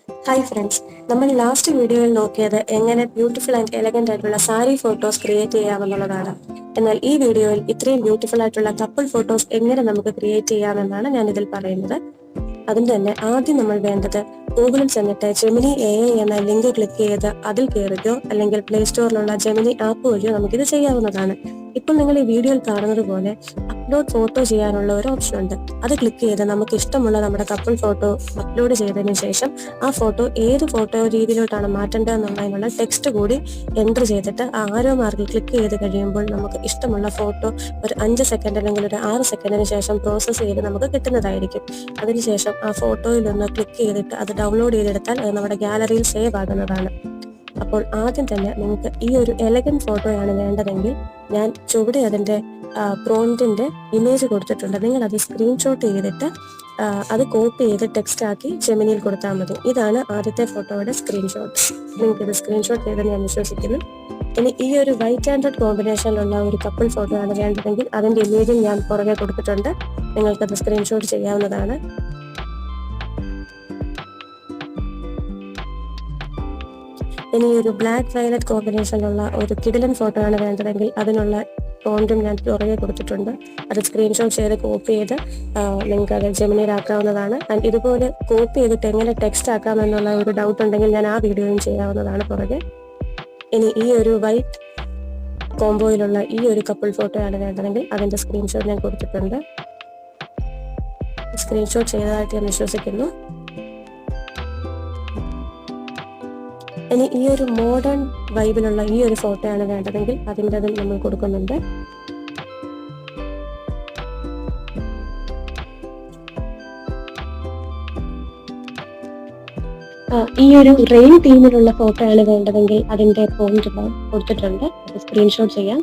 Hi friends, നമ്മൾ last വീഡിയോയിൽ നോക്കിയത് എങ്ങനെ ബ്യൂട്ടിഫുൾ ആൻഡ് എലഗന്റ് ആയിട്ടുള്ള സാരി ഫോട്ടോസ് ക്രിയേറ്റ് ചെയ്യാമെന്നുള്ളതാണ്. എന്നാൽ ഈ വീഡിയോയിൽ ഇത്രയും ബ്യൂട്ടിഫുൾ ആയിട്ടുള്ള കപ്പിൾ ഫോട്ടോസ് എങ്ങനെ നമുക്ക് ക്രിയേറ്റ് ചെയ്യാമെന്നാണ് ഞാൻ ഇതിൽ പറയുന്നത്. അതിന് തന്നെ ആദ്യം നമ്മൾ വേണ്ടത് ഗൂഗിളിൽ ചെന്നിട്ട് ജെമിനി AI എന്ന ലിങ്ക് ക്ലിക്ക് ചെയ്ത് അതിൽ കയറുകയോ അല്ലെങ്കിൽ പ്ലേ സ്റ്റോറിലുള്ള ജെമിനി ആപ്പ് വഴിയോ നമുക്കിത് ചെയ്യാവുന്നതാണ്. ഇപ്പോൾ നിങ്ങൾ ഈ വീഡിയോയിൽ കാണുന്നത് പോലെ അപ്ലോഡ് ഫോട്ടോ ചെയ്യാനുള്ള ഒരു ഓപ്ഷൻ ഉണ്ട്. അത് ക്ലിക്ക് ചെയ്ത് നമുക്ക് ഇഷ്ടമുള്ള നമ്മുടെ കപ്പിൾ ഫോട്ടോ അപ്ലോഡ് ചെയ്തതിനു ശേഷം ആ ഫോട്ടോ ഏത് ഫോട്ടോ രീതിയിലോട്ടാണ് മാറ്റേണ്ടതെന്നുള്ളതിനുള്ള ടെക്സ്റ്റ് കൂടി എൻ്റർ ചെയ്തിട്ട് ആ ആരോ മാർക്കിൽ ക്ലിക്ക് ചെയ്ത് കഴിയുമ്പോൾ നമുക്ക് ഇഷ്ടമുള്ള ഫോട്ടോ ഒരു 5 സെക്കൻഡ് അല്ലെങ്കിൽ ഒരു 6 സെക്കൻഡിന് ശേഷം പ്രോസസ്സ് ചെയ്ത് നമുക്ക് കിട്ടുന്നതായിരിക്കും. അതിനുശേഷം ആ ഫോട്ടോയിലൊന്ന് ക്ലിക്ക് ചെയ്തിട്ട് അത് ഡൗൺലോഡ് ചെയ്തെടുത്താൽ അത് നമ്മുടെ ഗാലറിയിൽ സേവ് ആകുന്നതാണ്. അപ്പോൾ ആദ്യം തന്നെ നിങ്ങൾക്ക് ഈ ഒരു എലഗന്റ് ഫോട്ടോയാണ് വേണ്ടതെങ്കിൽ ഞാൻ ചുവടെ അതിൻ്റെ പ്രോംപ്റ്റിൻ്റെ ഇമേജ് കൊടുത്തിട്ടുണ്ട്. നിങ്ങൾ അത് സ്ക്രീൻഷോട്ട് ചെയ്തിട്ട് അത് കോപ്പി ചെയ്ത് ടെക്സ്റ്റ് ആക്കി ജെമിനിയിൽ കൊടുത്താൽ മതി. ഇതാണ് ആദ്യത്തെ ഫോട്ടോയുടെ സ്ക്രീൻഷോട്ട്. നിങ്ങൾക്ക് ഇത് സ്ക്രീൻഷോട്ട് ചെയ്തെന്ന് ഞാൻ വിശ്വസിക്കുന്നു. ഇനി ഈ ഒരു വൈറ്റ് ആൻഡ് റെഡ് കോമ്പിനേഷനിലുള്ള ഒരു കപ്പിൾ ഫോട്ടോ ആണ് വേണ്ടതെങ്കിൽ അതിൻ്റെ ഇമേജും ഞാൻ പുറകെ കൊടുത്തിട്ടുണ്ട്. നിങ്ങൾക്കത് സ്ക്രീൻഷോട്ട് ചെയ്യാവുന്നതാണ്. ഇനി ഒരു ബ്ലാക്ക് വയലറ്റ് കോമ്പിനേഷനിലുള്ള ഒരു കിടിലൻ ഫോട്ടോ ആണ് വേണ്ടതെങ്കിൽ അതിനുള്ള ഫോണ്ടും ഞാൻ പുറകെ കൊടുത്തിട്ടുണ്ട്. അത് സ്ക്രീൻഷോട്ട് ചെയ്ത് കോപ്പി ചെയ്ത് നിങ്ങൾക്ക് അത് ജെമിനിയിലാക്കാവുന്നതാണ്. ആൻഡ് ഇതുപോലെ കോപ്പി ചെയ്തിട്ട് എങ്ങനെ ടെക്സ്റ്റ് ആക്കാമെന്നുള്ള ഒരു ഡൗട്ട് ഉണ്ടെങ്കിൽ ഞാൻ ആ വീഡിയോയും ചെയ്യാവുന്നതാണ് പുറകെ. ഇനി ഈ ഒരു വൈറ്റ് കോംബോയിലുള്ള ഈ ഒരു കപ്പിൾ ഫോട്ടോ ആണ് വേണ്ടതെങ്കിൽ അതിൻ്റെ സ്ക്രീൻഷോട്ട് ഞാൻ കൊടുത്തിട്ടുണ്ട്. സ്ക്രീൻഷോട്ട് ചെയ്തതായിട്ട് ഞാൻ വിശ്വസിക്കുന്നു. ഇനി ഈ ഒരു മോഡേൺ വൈബിലുള്ള ഈ ഒരു ഫോട്ടോ ആണ് വേണ്ടതെങ്കിൽ അതിൻ്റെ നമ്മൾ കൊടുക്കുന്നുണ്ട്. ഈ ഒരു റെയിൻ തീമിലുള്ള ഫോട്ടോ ആണ് വേണ്ടതെങ്കിൽ അതിൻ്റെ പോയിന്റ് കൊടുത്തിട്ടുണ്ട്. അത് സ്ക്രീൻഷോട്ട് ചെയ്യാം.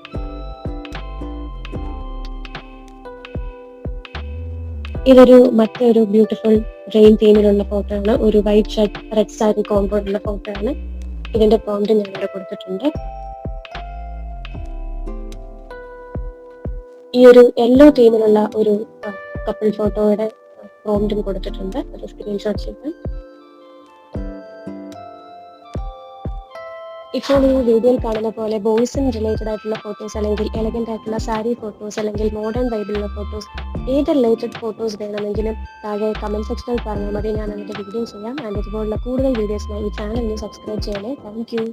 ഇതൊരു മറ്റൊരു ബ്യൂട്ടിഫുൾ റെയിൻ തീമിലുള്ള ഫോട്ടോ ആണ്. ഒരു വൈറ്റ് ഷർട്ട് റെഡ് സാരി കോമ്പോയുള്ള ഫോട്ടോ ആണ്. ഇതിന്റെ പ്രോംപ്റ്റ് ഞാൻ ഇവിടെ കൊടുത്തിട്ടുണ്ട്. ഈ ഒരു യെല്ലോ തീമിലുള്ള ഒരു കപ്പിൾ ഫോട്ടോയുടെ പ്രോംപ്റ്റും കൊടുത്തിട്ടുണ്ട്. അത് സ്ക്രീൻഷോട്ട് ചെയ്യാം. ഇപ്പോൾ ഈ വീഡിയോയിൽ കാണുന്ന പോലെ ബോയ്സിന് റിലേറ്റഡ് ആയിട്ടുള്ള ഫോട്ടോസ് അല്ലെങ്കിൽ എലഗന്റ് ആയിട്ടുള്ള സാരി ഫോട്ടോസ് അല്ലെങ്കിൽ മോഡേൺ വൈബിലുള്ള ഫോട്ടോസ് ഏത് റിലേറ്റഡ് ഫോട്ടോസ് വേണമെങ്കിലും താഴെ കമന്റ് സെക്ഷനിൽ പറഞ്ഞാൽ മതി. ഞാൻ അതിൻ്റെ വീഡിയോ ചെയ്യാം. ആൻഡ് ഇതുപോലുള്ള കൂടുതൽ വീഡിയോസിനായി ഈ ചാനലിന് സബ്സ്ക്രൈബ് ചെയ്യണേ. Thank you.